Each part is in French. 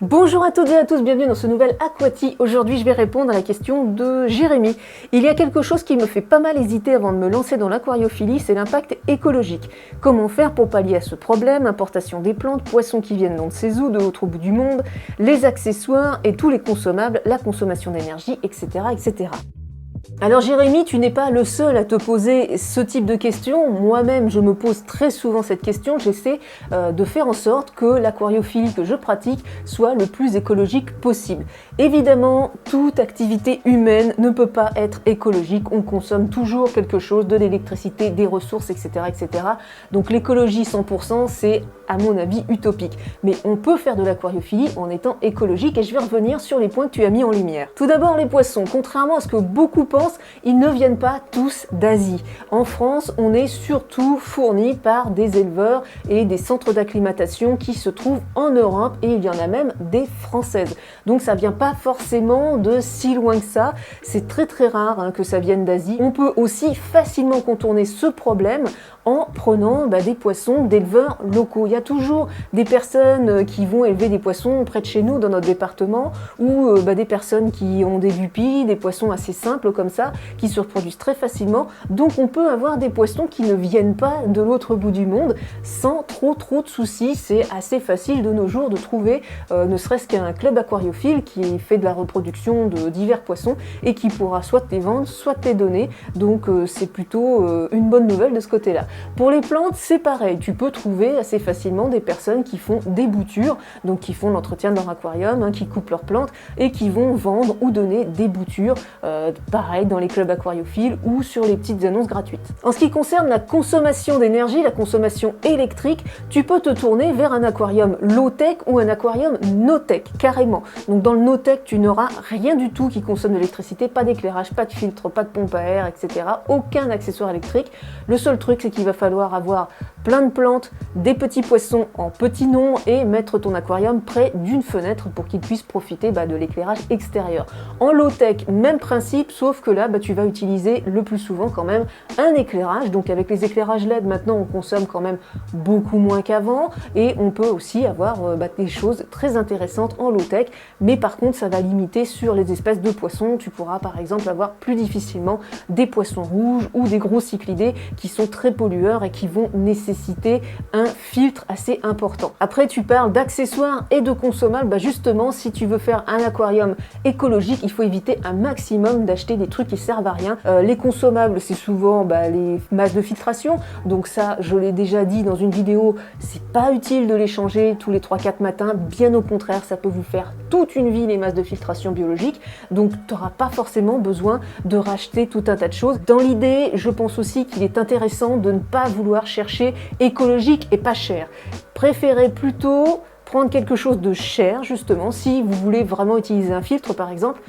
Bonjour à toutes et à tous, bienvenue dans ce nouvel Aquati. Aujourd'hui je vais répondre à la question de Jérémy. Il y a quelque chose qui me fait pas mal hésiter avant de me lancer dans l'aquariophilie, c'est l'impact écologique. Comment faire pour pallier à ce problème? Importation des plantes, poissons qui viennent dans ces eaux de l'autre bout du monde, les accessoires et tous les consommables, la consommation d'énergie, etc. etc. Alors Jérémy, tu n'es pas le seul à te poser ce type de questions. Moi-même, je me pose très souvent cette question. J'essaie de faire en sorte que l'aquariophilie que je pratique soit le plus écologique possible. Évidemment, toute activité humaine ne peut pas être écologique. On consomme toujours quelque chose, de l'électricité, des ressources, etc. etc. Donc l'écologie 100%, c'est à mon avis utopique. Mais on peut faire de l'aquariophilie en étant écologique et je vais revenir sur les points que tu as mis en lumière. Tout d'abord, les poissons. Contrairement à ce que beaucoup pensent, ils ne viennent pas tous d'Asie. En France, on est surtout fourni par des éleveurs et des centres d'acclimatation qui se trouvent en Europe et il y en a même des françaises. Donc ça vient pas forcément de si loin que ça. C'est très rare que ça vienne d'Asie. On peut aussi facilement contourner ce problème en prenant des poissons d'éleveurs locaux. Il y a toujours des personnes qui vont élever des poissons près de chez nous dans notre département ou des personnes qui ont des guppies, des poissons assez simples comme ça, qui se reproduisent très facilement. Donc on peut avoir des poissons qui ne viennent pas de l'autre bout du monde sans trop de soucis. C'est assez facile de nos jours de trouver ne serait-ce qu'un club aquariophile qui fait de la reproduction de divers poissons et qui pourra soit te les vendre, soit te les donner. Donc c'est plutôt une bonne nouvelle de ce côté-là. Pour les plantes, c'est pareil. Tu peux trouver assez facilement des personnes qui font des boutures, donc qui font l'entretien de leur aquarium, qui coupent leurs plantes et qui vont vendre ou donner des boutures, pareil dans les clubs aquariophiles ou sur les petites annonces gratuites. En ce qui concerne la consommation d'énergie, la consommation électrique, tu peux te tourner vers un aquarium low-tech ou un aquarium no-tech, carrément. Donc dans le no-tech, tu n'auras rien du tout qui consomme de l'électricité, pas d'éclairage, pas de filtre, pas de pompe à air, etc. Aucun accessoire électrique. Le seul truc, c'est qu'il va falloir avoir plein de plantes, des petits poissons en petits noms et mettre ton aquarium près d'une fenêtre pour qu'il puisse profiter de l'éclairage extérieur. En low-tech, même principe, sauf que là, tu vas utiliser le plus souvent quand même un éclairage. Donc avec les éclairages LED, maintenant, on consomme quand même beaucoup moins qu'avant et on peut aussi avoir des choses très intéressantes en low-tech. Mais par contre, ça va limiter sur les espèces de poissons. Tu pourras par exemple avoir plus difficilement des poissons rouges ou des gros cyclidés qui sont très pollueurs et qui vont nécessiter un filtre assez important. Après, tu parles d'accessoires et de consommables. Justement, si tu veux faire un aquarium écologique, il faut éviter un maximum d'acheter des trucs qui servent à rien. Les consommables, c'est souvent les masses de filtration. Donc ça, je l'ai déjà dit dans une vidéo, c'est pas utile de les changer tous les 3-4 matins. Bien au contraire, ça peut vous faire toute une vie les masses de filtration biologique. Donc tu n'auras pas forcément besoin de racheter tout un tas de choses. Dans l'idée, je pense aussi qu'il est intéressant de ne pas vouloir chercher écologique et pas cher. Préférez plutôt prendre quelque chose de cher, justement, si vous voulez vraiment utiliser un filtre, par exemple.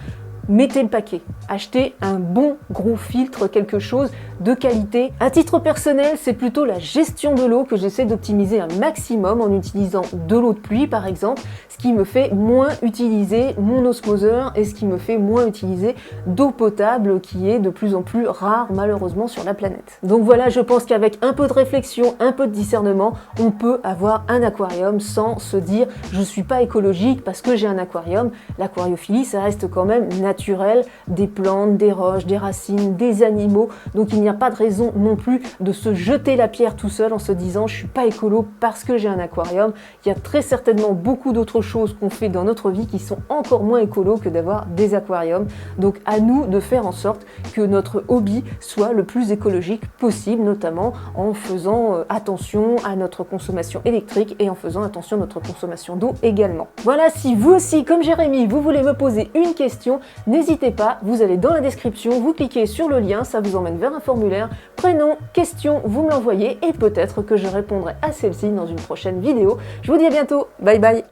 Mettez le paquet. Achetez un bon gros filtre, quelque chose de qualité. À titre personnel, c'est plutôt la gestion de l'eau que j'essaie d'optimiser un maximum en utilisant de l'eau de pluie par exemple, ce qui me fait moins utiliser mon osmoseur et ce qui me fait moins utiliser d'eau potable qui est de plus en plus rare malheureusement sur la planète. Donc voilà, je pense qu'avec un peu de réflexion, un peu de discernement, on peut avoir un aquarium sans se dire je suis pas écologique parce que j'ai un aquarium. L'aquariophilie, ça reste quand même naturel, des plantes, des roches, des racines, des animaux. Donc il n'y a pas de raison non plus de se jeter la pierre tout seul en se disant je suis pas écolo parce que j'ai un aquarium. Il y a très certainement beaucoup d'autres choses qu'on fait dans notre vie qui sont encore moins écolo que d'avoir des aquariums. Donc à nous de faire en sorte que notre hobby soit le plus écologique possible, notamment en faisant attention à notre consommation électrique et en faisant attention à notre consommation d'eau également. Voilà, si vous aussi, comme Jérémy, vous voulez me poser une question, n'hésitez pas, vous allez dans la description, vous cliquez sur le lien, ça vous emmène vers un formulaire, prénom, question, vous me l'envoyez et peut-être que je répondrai à celle-ci dans une prochaine vidéo. Je vous dis à bientôt, bye bye.